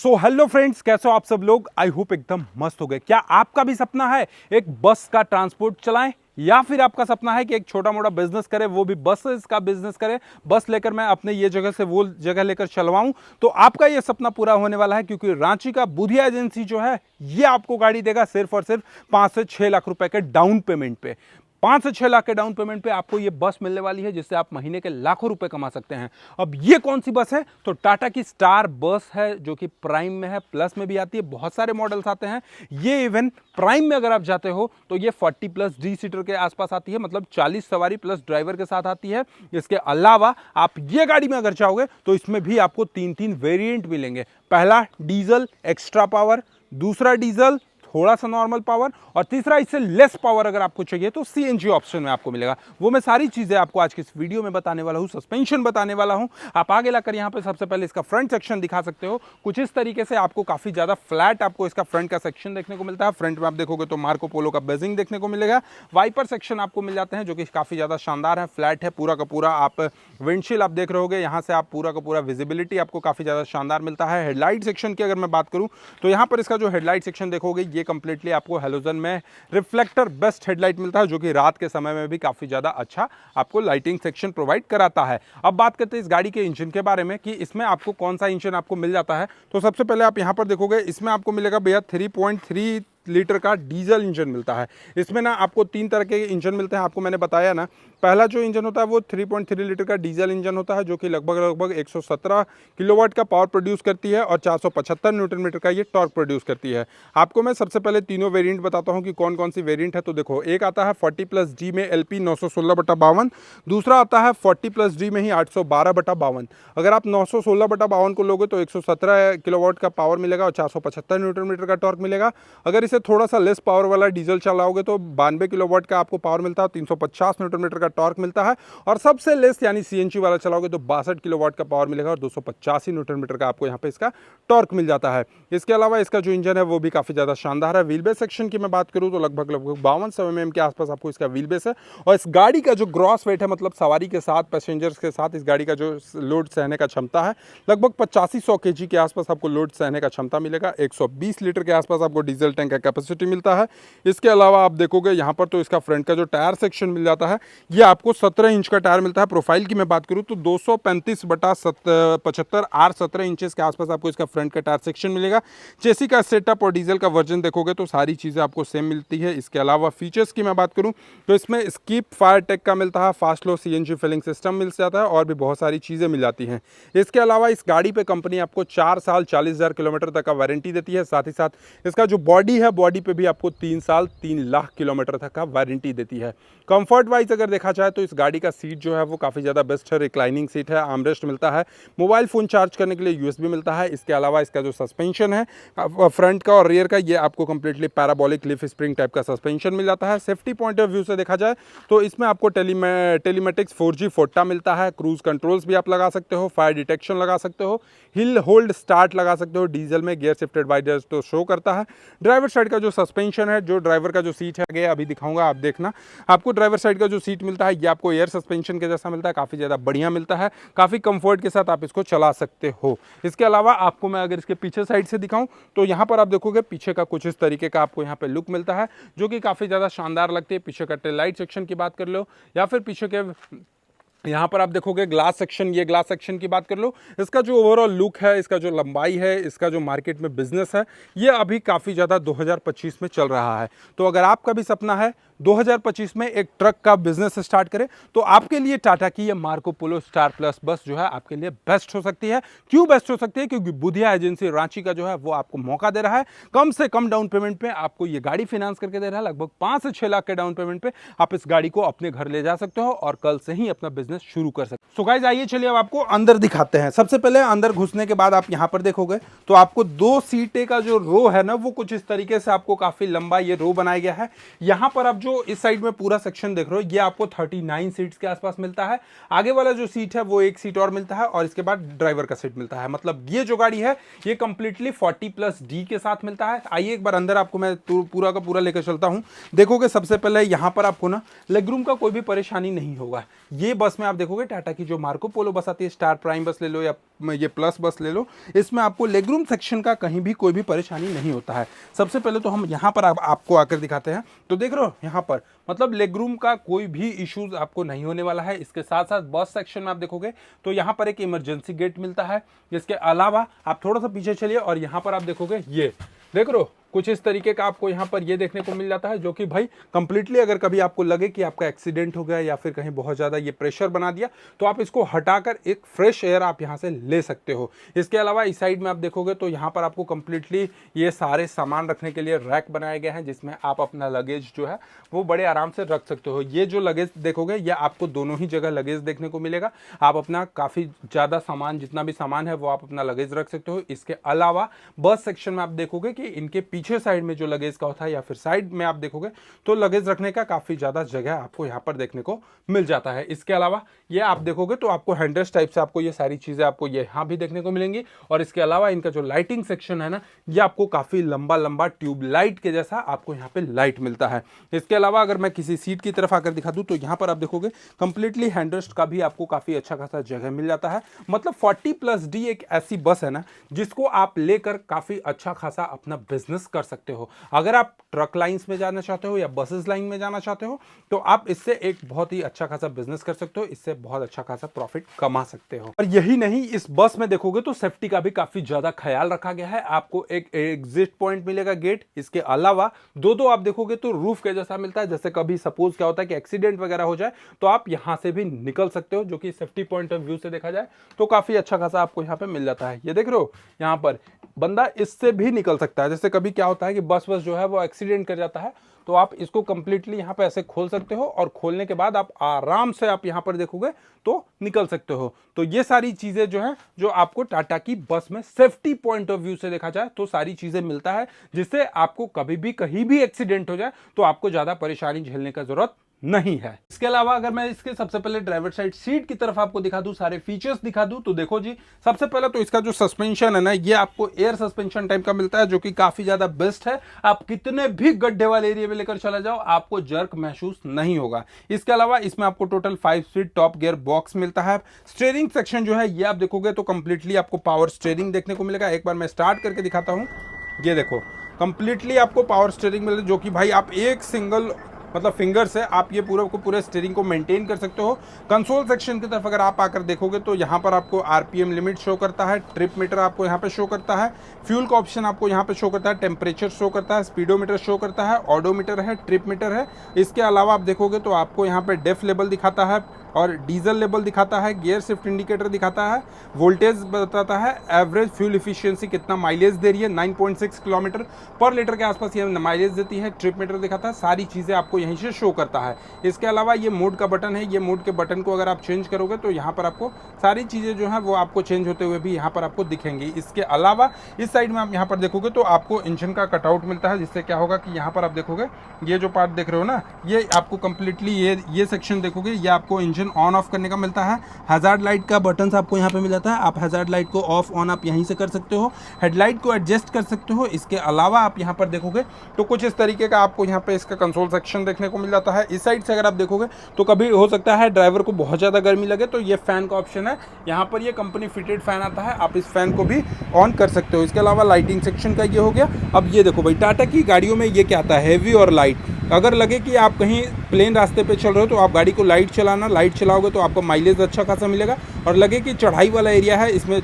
So hello friends, कैसे हो आप सब लोग। आई होप एकदम मस्त हो गए। क्या आपका भी सपना है एक बस का ट्रांसपोर्ट चलाएं, या फिर आपका सपना है कि एक छोटा मोटा बिजनेस करे, वो भी बसेस का बिजनेस करे, बस लेकर मैं अपने ये जगह से वो जगह लेकर चलवाऊं। तो आपका ये सपना पूरा होने वाला है, क्योंकि रांची का बुधिया एजेंसी जो है ये आपको गाड़ी देगा सिर्फ और सिर्फ 5 से 6 लाख रुपए के डाउन पेमेंट पे। 5 से 6 लाख के डाउन पेमेंट पे आपको ये बस मिलने वाली है, जिससे आप महीने के लाखों रुपए कमा सकते हैं। अब ये कौन सी बस है? तो टाटा की स्टार बस है, जो कि प्राइम में है, प्लस में भी आती है। बहुत सारे मॉडल्स आते हैं। ये इवन प्राइम में अगर आप जाते हो तो ये 40 प्लस डी सीटर के आसपास आती है, मतलब 40 सवारी प्लस ड्राइवर के साथ आती है। इसके अलावा आप ये गाड़ी में अगर चाहोगे तो इसमें भी आपको 3 वेरिएंट मिलेंगे। पहला डीजल एक्स्ट्रा पावर, दूसरा डीजल थोड़ा सा नॉर्मल पावर, और तीसरा इससे लेस पावर अगर आपको चाहिए तो सीएनजी ऑप्शन में आपको मिलेगा। वो मैं सारी चीजें आपको आज की इस वीडियो में बताने वाला हूं, सस्पेंशन बताने वाला हूं। आप आगे लाकर यहां पे सबसे पहले इसका फ्रंट सेक्शन दिखा सकते हो। कुछ इस तरीके से आपको काफी ज्यादा फ्लैट आपको इसका फ्रंट का सेक्शन देखने को मिलता है। फ्रंट में आप देखोगे तो मार्को पोलो का बेजिंग देखने को मिलेगा। वाइपर सेक्शन आपको मिल जाते हैं, जो कि काफी ज्यादा शानदार है, फ्लैट है पूरा का पूरा। आप विंडशील्ड आप देख रहे होगे, यहाँ से आप पूरा का पूरा विजिबिलिटी आपको काफी ज्यादा शानदार मिलता है। हेडलाइट सेक्शन की अगर मैं बात करूं तो यहाँ पर इसका जो हेडलाइट सेक्शन देखोगे, ये कंप्लीटली आपको हेलोजन में रिफ्लेक्टर बेस्ट हेडलाइट मिलता है, जो कि रात के समय में भी काफी ज्यादा अच्छा आपको लाइटिंग सेक्शन प्रोवाइड कराता है। अब बात करते हैं इस गाड़ी के इंजन के बारे में कि इसमें आपको कौन सा इंजन आपको मिल जाता है। तो सबसे पहले आप यहां पर देखोगे, इसमें आपको मिलेगा भैया 3.3 लीटर का डीजल इंजन मिलता है। इसमें ना आपको 3 तरह के इंजन मिलते हैं, आपको मैंने बताया ना। पहला जो इंजन होता है वो 3.3 लीटर का डीजल इंजन होता है, जो कि लगभग 117 किलोवाट का पावर प्रोड्यूस करती है और 475 न्यूटन मीटर का ये टॉर्क प्रोड्यूस करती है। आपको मैं सबसे पहले तीनों वेरिएंट बताता हूं कि कौन कौन सी वेरिएंट है। तो देखो, एक आता है 40 प्लस डी में एलपी 916/52, दूसरा आता है 40 प्लस डी में ही 812/52। अगर आप 916/52 को लोगे तो 117 किलोवाट का पावर मिलेगा और 475 न्यूटन मीटर का टॉर्क मिलेगा। अगर इसे थोड़ा सा लेस पावर वाला डीजल चलाओगे तो 92 किलोवाट का आपको पावर मिलता है, 350 न्यूटन मीटर का टॉर्क मिलता है। और सबसे लेस यानी सीएनजी वाला चलाओगे तो 62 किलोवाट का पावर मिलेगा और 285 न्यूटन मीटर का आपको यहाँ पे इसका टॉर्क मिल जाता है। इसके अलावा इसका जो इंजन है वो भी काफी ज्यादा शानदार है। व्हील बेस सेक्शन की मैं बात करूँ तो लगभग 52 mm के आसपास आपको इसका व्हील बेस है। और इस गाड़ी का जो ग्रॉस वेट है, मतलब सवारी के साथ, पैसेंजर्स के साथ, इस गाड़ी का जो लोड सहने का क्षमता है लगभग 8500 kg के आसपास आपको लोड सहने का क्षमता मिलेगा। 120 लीटर के आसपास आपको डीजल टैंक का कैपेसिटी मिलता है। इसके अलावा आप देखोगे यहाँ पर तो इसका फ्रंट का जो टायर सेक्शन मिल जाता है, ये आपको 17 इंच का टायर मिलता है। प्रोफाइल की मैं बात करूँ तो 235/75 R 17 इंचेस के आसपास आपको इसका फ्रंट का टायर सेक्शन मिलेगा। चेसी का सेटअप और डीजल का वर्जन देखोगे तो सारी चीज़ें आपको सेम मिलती है। इसके अलावा फीचर्स की मैं बात करूँ तो इसमें स्कीप फायर टेक का मिलता है, फास्ट लो सीएनजी फिलिंग सिस्टम मिल जाता है और भी बहुत सारी चीज़ें मिल जाती हैं। इसके अलावा इस गाड़ी पे कंपनी आपको 4 साल 40,000 किलोमीटर तक का वारंटी देती है। साथ ही साथ इसका जो बॉडी है, बॉडी पे भी आपको 3 साल 3 लाख किलोमीटर तक का वारंटी देती है। कंफर्ट वाइज अगर देखा जाए तो इस गाड़ी का सीट जो है वो काफ़ी ज़्यादा बेस्ट है। रिक्लाइनिंग सीट है, आर्मरेस्ट मिलता है, मोबाइल फ़ोन चार्ज करने के लिए यूएसबी मिलता है। इसके अलावा इसका जो सस्पेंशन है फ्रंट का और रियर का, ये आपको कंप्लीटली पैराबोलिक लिफ स्प्रिंग टाइप का सस्पेंशन मिल जाता है। सेफ्टी पॉइंट ऑफ व्यू से देखा जाए तो इसमें आपको टेलीमेटिक्स 4G फोटा मिलता है। क्रूज कंट्रोल्स भी आप लगा सकते हो, फायर डिटेक्शन लगा सकते हो, हिल होल्ड स्टार्ट लगा सकते हो। डीजल में गियर शिफ्टेड वाइडर्स तो शो करता है। ड्राइवर साइड का जो सस्पेंशन है, जो ड्राइवर का जो सीट है, आगे अभी दिखाऊंगा, आप देखना। आपको ड्राइवर साइड का जो सीट मिलता है ये आपको एयर सस्पेंशन के जैसा मिलता है, काफ़ी ज़्यादा बढ़िया मिलता है। काफ़ी कंफर्ट के साथ आप इसको चला सकते हो। इसके अलावा आपको मैं अगर इसके पीछे साइड से दिखाऊं तो यहाँ पर आप देखोगे पीछे का कुछ इस तरीके का आपको यहाँ पे लुक मिलता है, जो कि काफ़ी ज़्यादा शानदार लगती है। पीछे का टेल लाइट सेक्शन की बात कर लो, या फिर पीछे के यहाँ पर आप देखोगे ग्लास सेक्शन, ये ग्लास सेक्शन की बात कर लो। इसका जो ओवरऑल लुक है, इसका जो लंबाई है, इसका जो मार्केट में बिजनेस है, ये अभी काफ़ी ज़्यादा 2025 में चल रहा है। तो अगर आपका भी सपना है 2025 में एक ट्रक का बिजनेस स्टार्ट करें तो आपके लिए टाटा की ये मार्को पोलो स्टार प्लस बस जो है आपके लिए बेस्ट हो सकती है। क्यों बेस्ट हो सकती है? क्योंकि बुधिया एजेंसी रांची का जो है वो आपको मौका दे रहा है कम से कम डाउन पेमेंट पे आपको ये गाड़ी फाइनेंस करके दे रहा है। लगभग 5 से 6 लाख के डाउन पेमेंट पे आप इस गाड़ी को अपने घर ले जा सकते हो और कल से ही अपना बिजनेस शुरू कर सकते हो। सो गाइस, आइए चलिए अब आपको अंदर दिखाते हैं। सबसे पहले अंदर घुसने के बाद आप यहाँ पर देखोगे तो आपको 2 सीटें का जो रो है ना, वो कुछ इस तरीके से आपको काफी लंबा ये रो बनाया गया है। यहाँ पर आप जो जो इस साइड में पूरा सेक्शन देख रहे हो ये आपको 39 सीट्स के आसपास मिलता है। आगे वाला जो सीट है वो एक सीट और मिलता है और इसके बाद ड्राइवर का सीट मिलता है। मतलब ये जो गाड़ी है ये कंप्लीटली 40+D के साथ मिलता है। आइए एक बार अंदर आपको मैं पूरा का पूरा लेकर चलता हूँ। देखोगे सबसे पहले यहाँ पर आपको ना लेग रूम का कोई भी परेशानी नहीं होगा। ये बस में आप देखोगे टाटा की जो मार्को पोलो बस आती है, स्टार प्राइम बस ले लो या ये प्लस बस ले लो, इसमें आपको लेग रूम सेक्शन का कहीं भी कोई भी परेशानी नहीं होता है। सबसे पहले तो हम यहाँ पर आपको आकर दिखाते हैं। तो देख रहे हो यहाँ पर मतलब लेग रूम का कोई भी इश्यूज आपको नहीं होने वाला है। इसके साथ साथ बस सेक्शन में आप देखोगे तो यहाँ पर एक इमरजेंसी गेट मिलता है। इसके अलावा आप थोड़ा सा पीछे चलिए और यहाँ पर आप देखोगे ये देख रहे हो कुछ इस तरीके का आपको यहाँ पर ये देखने को मिल जाता है, जो कि भाई कंप्लीटली अगर कभी आपको लगे कि आपका एक्सीडेंट हो गया या फिर कहीं बहुत ज़्यादा ये प्रेशर बना दिया तो आप इसको हटाकर एक फ्रेश एयर आप यहाँ से ले सकते हो। इसके अलावा इस साइड में आप देखोगे तो यहाँ पर आपको कंप्लीटली ये सारे सामान रखने के लिए रैक बनाए गए हैं, जिसमें आप अपना लगेज जो है वो बड़े आराम से रख सकते हो। ये जो लगेज देखोगे ये आपको दोनों ही जगह लगेज देखने को मिलेगा। आप अपना काफ़ी ज़्यादा सामान, जितना भी सामान है वो आप अपना लगेज रख सकते हो। इसके अलावा बस सेक्शन में आप देखोगे कि इनके पीछे साइड में जो लगेज का होता है या फिर साइड में आप देखोगे तो लगेज रखने का काफी ज्यादा जगह आपको यहाँ पर देखने को मिल जाता है। इसके अलावा ये आप देखोगे तो आपको हैंडल्स टाइप से आपको ये सारी चीजें आपको ये यहाँ भी देखने को मिलेंगी। और इसके अलावा इनका जो लाइटिंग सेक्शन है ना ये आपको काफी लंबा लंबा ट्यूबलाइट के जैसा आपको यहाँ पे लाइट मिलता है। इसके अलावा अगर मैं किसी सीट की तरफ आकर दिखा दूं तो यहाँ पर आप देखोगे कंप्लीटली हैंडरेस्ट का भी आपको काफी अच्छा खासा जगह मिल जाता है। मतलब 40+D एक ऐसी बस है ना जिसको आप लेकर काफी अच्छा खासा अपना बिजनेस कर सकते हो। अगर आप ट्रक लाइंस में जाना चाहते हो या बसेस लाइन में जाना चाहते हो तो आप इससे एक बहुत ही अच्छा खासा बिजनेस कर सकते हो, इससे बहुत अच्छा खासा प्रॉफिट कमा सकते हो। और यही नहीं, इस बस में देखोगे तो सेफ्टी का भी काफी ज्यादा ख्याल रखा गया है। आपको एक एग्जिट पॉइंट मिलेगा गेट, इसके अलावा दो आप देखोगे तो रूफ के जैसा मिलता है। जैसे कभी सपोज क्या होता है कि एक्सीडेंट वगैरह हो जाए तो आप यहां से भी निकल सकते हो, जो कि सेफ्टी पॉइंट ऑफ व्यू से देखा जाए तो काफी अच्छा खासा आपको यहाँ पे मिल जाता है। ये देख रहे हो यहाँ पर बंदा इससे भी निकल सकता है। जैसे कभी क्या होता है कि बस जो है वो एक्सीडेंट कर जाता है तो आप इसको कंप्लीटली यहाँ पे ऐसे खोल सकते हो और खोलने के बाद आप आराम से आप यहाँ पर देखोगे तो निकल सकते हो। तो ये सारी चीजें जो है जो आपको टाटा की बस में सेफ्टी पॉइंट ऑफ व्यू से देखा जाए तो सारी चीजें मिलता है, जिससे आपको कभी भी कहीं भी एक्सीडेंट हो जाए तो आपको ज्यादा परेशानी झेलने का जरूरत नहीं है। इसके अलावा अगर मैं इसके सबसे पहले ड्राइवर साइड सीट की तरफ आपको दिखा दूं, सारे फीचर्स दिखा दूं, तो देखो जी सबसे पहले तो इसका जो सस्पेंशन है ना ये आपको एयर सस्पेंशन टाइप का मिलता है, जो कि काफी ज्यादा बेस्ट है। आप कितने भी गड्ढे वाले एरिया में लेकर चला जाओ आपको जर्क महसूस नहीं होगा। इसके अलावा इसमें आपको total 5 speed top gear box मिलता है। स्टीयरिंग सेक्शन जो है ये आप देखोगे तो कंप्लीटली आपको पावर स्टीयरिंग देखने को मिलेगा। एक बार मैं स्टार्ट करके दिखाता हूं, ये देखो कंप्लीटली आपको पावर स्टीयरिंग मिलेगा, जो कि भाई आप एक सिंगल मतलब फिंगर से आप ये पूरे स्टीयरिंग को मेंटेन कर सकते हो। कंसोल सेक्शन की तरफ अगर आप आकर देखोगे तो यहाँ पर आपको आरपीएम लिमिट शो करता है, ट्रिप मीटर आपको यहाँ पे शो करता है, फ्यूल का ऑप्शन आपको यहाँ पे शो करता है, टेम्परेचर शो करता है, स्पीडोमीटर शो करता है, ऑडोमीटर है, ट्रिप मीटर है। इसके अलावा आप देखोगे तो आपको यहाँ पे डेफ लेवल दिखाता है और डीजल लेवल दिखाता है, गियर शिफ्ट इंडिकेटर दिखाता है, वोल्टेज बताता है, एवरेज फ्यूल इफिशियंसी कितना माइलेज दे रही है 9.6 किलोमीटर पर लीटर के आसपास ये माइलेज देती है, ट्रिप मीटर दिखाता है, सारी चीज़ें आपको यहीं से शो करता है। इसके अलावा ये मोड का बटन है, ये मोड के बटन को अगर आप चेंज करोगे तो यहाँ पर आपको सारी चीज़ें जो है वो आपको चेंज होते हुए भी यहाँ पर आपको दिखेंगी। इसके अलावा इस साइड में आप यहाँ पर देखोगे तो आपको इंजन का कटआउट मिलता है, जिससे क्या होगा कि यहाँ पर आप देखोगे ये जो पार्ट देख रहे हो ना ये आपको कंप्लीटली ये सेक्शन देखोगे ये आपको इंजन ऑन ऑफ करने का मिलता है। हैजार्ड लाइट का बटन आपको यहाँ पे मिल जाता है, आप हैजार्ड लाइट को ऑफ ऑन आप यहीं से कर सकते हो, हेडलाइट को एडजस्ट कर सकते हो। इसके अलावा आप यहाँ पर देखोगे तो कुछ इस तरीके का आपको यहाँ पे इसका कंसोल सेक्शन देखने को मिल जाता है। इस साइड से अगर आप देखोगे तो कभी हो सकता है ड्राइवर को बहुत ज़्यादा गर्मी लगे तो ये फैन का ऑप्शन है, यहाँ पर ये कंपनी फिटेड फैन आता है, आप इस फैन को भी ऑन कर सकते हो। इसके अलावा लाइटिंग सेक्शन का ये हो गया। अब ये देखो भाई टाटा की गाड़ियों में ये क्या आता है, हैवी और लाइट। अगर लगे कि आप कहीं प्लेन रास्ते पे चल रहे हो तो आप गाड़ी को लाइट चलाओगे तो आपको माइलेज अच्छा खासा मिलेगा। और लगे कि चढ़ाई वाला एरिया है, इसमें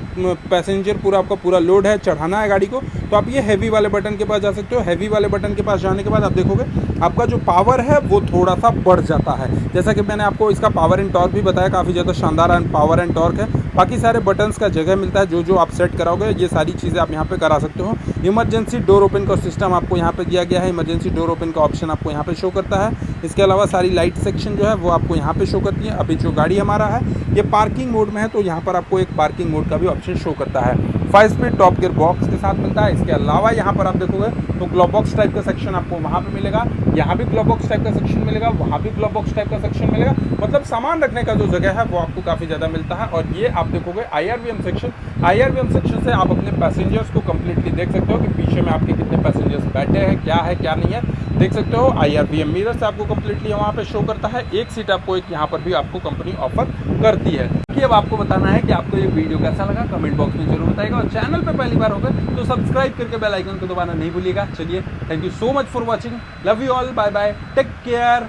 पैसेंजर आपका पूरा लोड है, चढ़ाना है गाड़ी को, तो आप ये हैवी वाले बटन के पास जा सकते हो। हैवी वाले बटन के पास जाने के बाद आप देखोगे आपका जो पावर है वो थोड़ा सा बढ़ जाता है। जैसा कि मैंने आपको इसका पावर एंड टॉर्क भी बताया, काफ़ी ज़्यादा शानदार पावर एंड टॉर्क है। बाकी सारे बटन्स का जगह मिलता है, जो आप सेट कराओगे ये सारी चीज़ें आप यहाँ पे करा सकते हो। इमरजेंसी डोर ओपन का सिस्टम आपको यहाँ पे दिया गया है, इमरजेंसी डोर ओपन का ऑप्शन आपको यहाँ पे शो करता है। इसके अलावा सारी लाइट सेक्शन जो है वो आपको यहाँ पे शो करती है। अभी जो गाड़ी हमारा है ये पार्किंग मोड में है तो यहाँ पर आपको एक पार्किंग मोड का भी ऑप्शन शो करता है। 5 स्पीड टॉप गियर बॉक्स के साथ मिलता है। इसके अलावा यहाँ पर आप देखोगे तो ग्लोव बॉक्स टाइप का सेक्शन आपको वहाँ पे मिलेगा, यहाँ भी ग्लोव बॉक्स टाइप का सेक्शन मिलेगा, वहाँ भी ग्लोव बॉक्स टाइप का सेक्शन मिलेगा। मतलब सामान रखने का जो जगह है वो आपको काफ़ी ज़्यादा मिलता है। और ये आप देखोगे IRVM सेक्शन, IRVM सेक्शन से आप अपने पैसेंजर्स को कंप्लीटली देख सकते हो कि पीछे में आपके कितने पैसेंजर्स बैठे हैं, क्या नहीं है, देख सकते हो। IRVM मिरर से आपको कंप्लीटली वहाँ पे शो करता है। एक सीट आपको एक यहाँ पर भी आपको कंपनी ऑफर करती है। कि अब आपको बताना है कि आपको ये वीडियो कैसा लगा, कमेंट बॉक्स में जरूर बताइएगा। और चैनल पे पहली बार होगा तो सब्सक्राइब करके बेल आइकन को दबाना नहीं भूलिएगा। चलिए, thank you so much for watching, love you all, bye bye, take care.